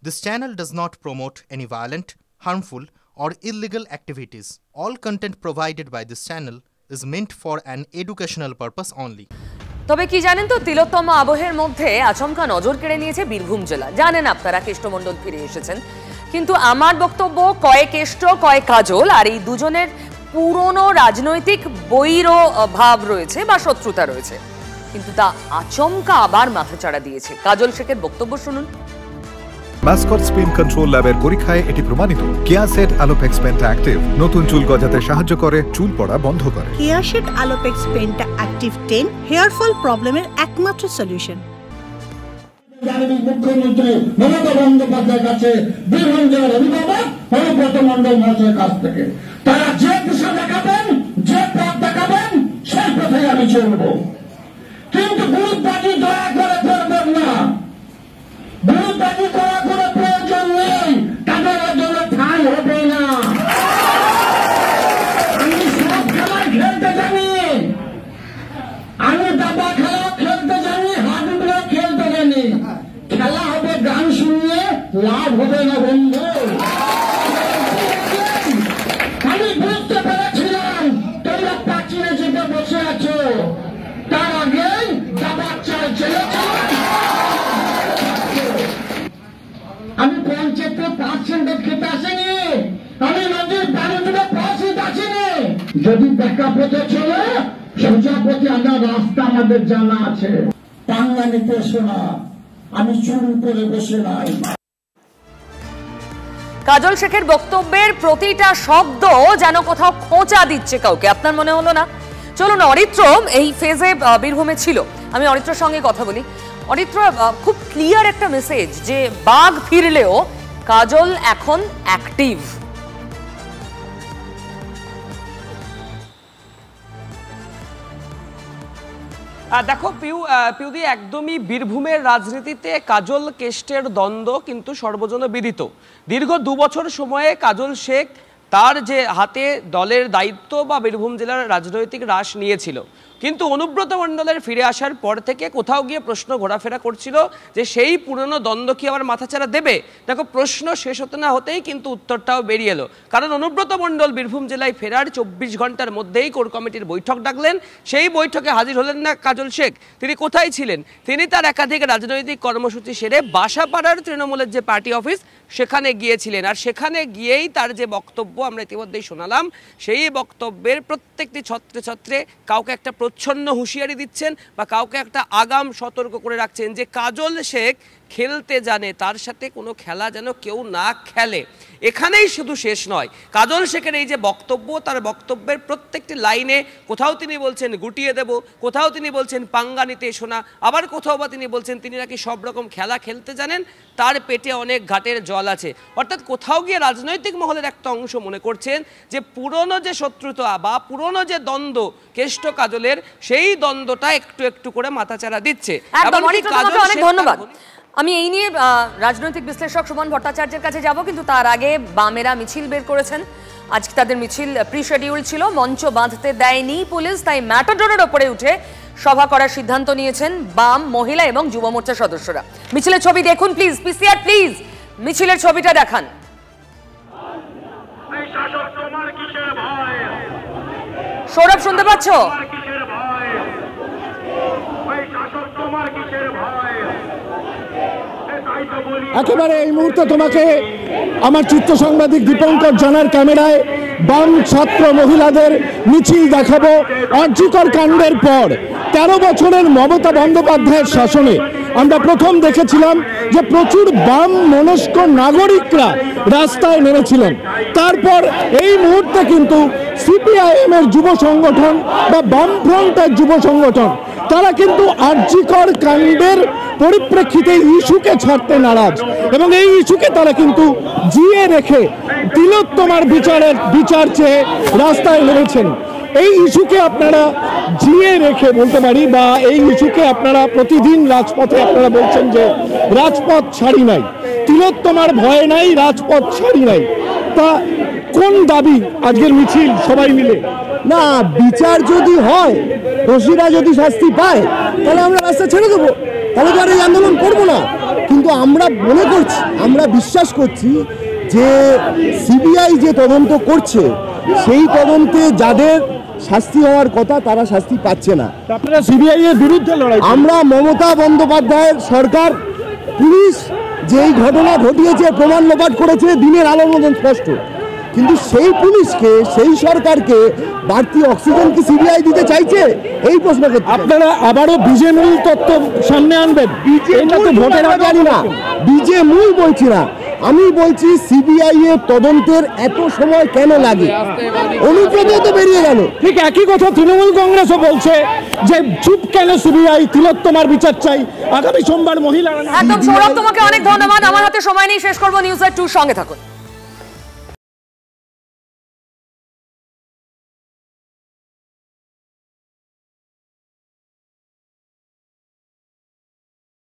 This channel does not promote any violent, harmful, or illegal activities. All content provided by this channel is meant for an educational purpose only. তবে কি জানেন তো, তিলোত্তম আবহের মধ্যে আচমকা নজর কেড়ে নিয়েছে বীরভূম জেলা। জানেন আপনারা, কেষ্টমণ্ডল ফিরে এসেছেন, কিন্তু আমার বক্তব্য কয় কেষ্ট কয় কাজল, আর এই দুজনের পুরনো রাজনৈতিক বৈর ভাব রয়েছে বা শত্রুতা রয়েছে, কিন্তু তা আচমকা আবার মাথাচাড়া দিয়েছে। কাজল শেখের বক্তব্য শুনুন। মাসকট স্পিন কন্ট্রোল ল্যাবের পরীক্ষায় এটি প্রমাণিত। কেয়াসেট আলোপেক্স পেন্টা অ্যাক্টিভ নতুন চুল গজাতে সাহায্য করে, চুল পড়া বন্ধ করে। Keya Seth Alopex penta active 10 hair fall প্রবলেমের একমাত্র সলিউশন। মুখ্যমন্ত্রী মমতা বন্দ্যোপাধ্যায়ের কাছে বীরভূম জেলার অভিভাবক অনুব্রত মণ্ডল মহাশয়ের কাছ থেকে তারা যে দিশা দেখাবেন, যে পথ দেখাবেন, সেই পথে আমি চলব। কিন্তু গুরুত্বাজি দয়া করে করবেন না, গুরুত্বাজি দয়া করে প্রয়োজন নেই, তাদের জন্য ঠাঁই হবে না। আমি সব খেলায় খেলতে জানি, আমি দাবা খেলা খেলতে জানি, হাডুডু খেলতে জানি। খেলা হবে গান শুনিয়ে, লাভ হবে না বন্ধু। আমি বুঝতে পেরেছিলাম তোমরা পাঁচিলে চেপে বসে আছো, তার আগেই দাবার চাল চলেছে। আমি পঞ্চায়েতে 5% খেতে আসেনি, আমি নদীর পানি তুলে 5% আসেনি। যদি দেখা পথে চলে সোজা পথে আনার রাস্তা আমাদের জানা আছে। পাঙ্গা নিতে শোনা, আমি চুল করে বসে নাই। কাজল শেখের বক্তব্যের প্রতিটা শব্দ যেন কোথাও খোঁচা দিচ্ছে কাউকে, আপনার মনে হলো না? চলুন, অরিত্র এই ফেজে বীরভূমে ছিল, আমি অরিত্রর সঙ্গে কথা বলি। অরিত্র, খুব ক্লিয়ার একটা মেসেজ যে বাঘ ফিরলেও কাজল এখন অ্যাক্টিভ। দেখো পিউদি, একদমই বীরভূমের রাজনীতিতে কাজল কেষ্টের দ্বন্দ্ব কিন্তু সর্বজন বিদিত। দীর্ঘ 2 বছর সময়ে কাজল শেখ তার যে হাতে দলের দায়িত্ব বা বীরভূম জেলার রাজনৈতিক রাশ নিয়েছিল, কিন্তু অনুব্রত মণ্ডলের ফিরে আসার পর থেকে কোথাও গিয়ে প্রশ্ন ঘোরাফেরা করছিল যে সেই পুরনো দ্বন্দ্ব কি আবার মাথাচাড়া দেবে। দেখো, প্রশ্ন শেষ হতে না হতেই কিন্তু উত্তরটাও বেরিয়ে এলো, কারণ অনুব্রত মণ্ডল বীরভূম জেলায় ফেরার 24 ঘন্টার মধ্যেই কোর কমিটির বৈঠক ডাকলেন। সেই বৈঠকে হাজির হলেন না কাজল শেখ। তিনি কোথায় ছিলেন? তিনি তার একাধিক রাজনৈতিক কর্মসূচি সেরে বাসাপাড়ার তৃণমূলের যে পার্টি অফিস সেখানে গিয়েছিলেন, আর সেখানে গিয়েই তার যে বক্তব্য আমরা ইতিমধ্যেই শোনালাম, সেই বক্তব্যের প্রত্যেকটি ছত্রে ছত্রে কাউকে একটা প্রচ্ছন্ন হুঁশিয়ারি দিচ্ছেন বা কাউকে একটা আগাম সতর্ক করে রাখছেন যে কাজল শেখ খেলতে জানে, তার সাথে কোনো খেলা যেন কেউ না খেলে। এখানেই শুধু শেষ নয়, কাজল শেখের এই যে বক্তব্য, তার বক্তব্যের প্রত্যেকটি লাইনে কোথাও তিনি বলছেন গুটিয়ে দেব, কোথাও তিনি বলছেন পাঙ্গা নিতে এসো না, আবার কোথাও বা তিনি বলছেন তিনি নাকি সব রকম খেলা খেলতে জানেন, তার পেটে অনেক ঘাটের জল আছে। অর্থাৎ কোথাও গিয়ে রাজনৈতিক মহলের একটা অংশ মনে করছেন যে পুরনো যে শত্রুতা বা পুরনো যে দ্বন্দ্ব কেষ্ট কাজলের, সেই দ্বন্দ্বটা একটু একটু করে মাথাচাড়া দিচ্ছে। ধন্যবাদ। আমি এই নিয়ে রাজনৈতিক বিশ্লেষক সুমন ভট্টাচার্যের কাছে যাব, কিন্তু তার আগে বামেরা মিছিল বের করেছেন। আজকে তাদের মিছিল প্রি শিডিউল ছিল, মঞ্চ বাঁধতে দেয়নি পুলিশ, তাই ম্যাটাডোরের ওপরে উঠে সভা করার সিদ্ধান্ত নিয়েছেন বাম, মহিলা এবং যুব মোর্চার সদস্যরা। মিছিলের ছবি দেখুন প্লিজ, পিসিআর প্লিজ মিছিলের ছবিটা দেখান। সৌরভ, শুনতে পাচ্ছ? একেবারে এই মুহূর্তে তোমাকে আমার চিত্র সাংবাদিক দীপঙ্কর জানার ক্যামেরায় বাম ছাত্র মহিলাদের মিছিল দেখাবো। আরজিকর কাণ্ডের পর 13 বছরের মমতা বন্দ্যোপাধ্যায়ের শাসনে আমরা প্রথম দেখেছিলাম যে প্রচুর বাম মনস্ক নাগরিকরা রাস্তায় নেমেছিলেন। তারপর এই মুহূর্তে কিন্তু সিপিআইএম এর যুব সংগঠন বা বামফ্রন্টের যুব সংগঠন, তারা কিন্তু আরজিকর কাণ্ডের পরিপ্রেক্ষিতে ইস্যুকে ছাড়তে নারাজ, এবং এই ইস্যুকে তারা কিন্তু জিয়ে রেখে তিলোত্তমার বিচার চেয়ে রাস্তায় নেমেছেন। এই ইস্যুকে আপনারা জিয়ে রেখে বলতে পারি, বা এই ইস্যুকে আপনারা প্রতিদিন রাজপথে আপনারা বলছেন যে রাজপথ ছাড়ি নাই, তিলোত্তমার ভয় নাই, রাজপথ ছাড়ি নাই। তা কোন দাবি আজকের মিছিল সবাই মিলে? না, বিচার যদি হয়, দোষীরা যদি শাস্তি পায়, তাহলে আমরা রাস্তা ছেড়ে দেবো, তাহলে তো আর এই আন্দোলন করবো না। কিন্তু কিন্তু আমরা মনে করছি, আমরা বিশ্বাস করছি যে সিবিআই যে তদন্ত করছে সেই তদন্তে যাদের শাস্তি হওয়ার কথা তারা শাস্তি পাচ্ছে না। আপনারা সিবিআই এর বিরুদ্ধে লড়াই। আমরা মমতা বন্দ্যোপাধ্যায়ের সরকার, পুলিশ যেই ঘটনা ঘটিয়েছে, প্রমাণ লোপাট করেছে দিনের আলোর মতন স্পষ্ট, কিন্তু সেই পুলিশকে, সেই সরকারকে বাড়তি অক্সিজেন কি সিবিআই দিতে চাইছে? এই প্রশ্ন করতে আপনারা আবারও বিজে মূল তত্ত্ব সামনে আনবেন? এটা তো ভোটের আগে জানি না, বিজে মূল বলছি না, আমি বলছি সিবিআই এর তদন্তের এত সময় কেন লাগে? অনুব্রত তো বেরিয়ে গেল। ঠিক একই কথা তৃণমূল কংগ্রেসও বলছে যে চুপ কেন সিবিআই, তিলোত্তমার বিচার চাই। আগামী সোমবার মহিলা। একদম সৌরভ, তোমাকে অনেক ধন্যবাদ। আমার হাতে সময় নেই, শেষ করবো নিউজ 2 সঙ্গে থাকুন।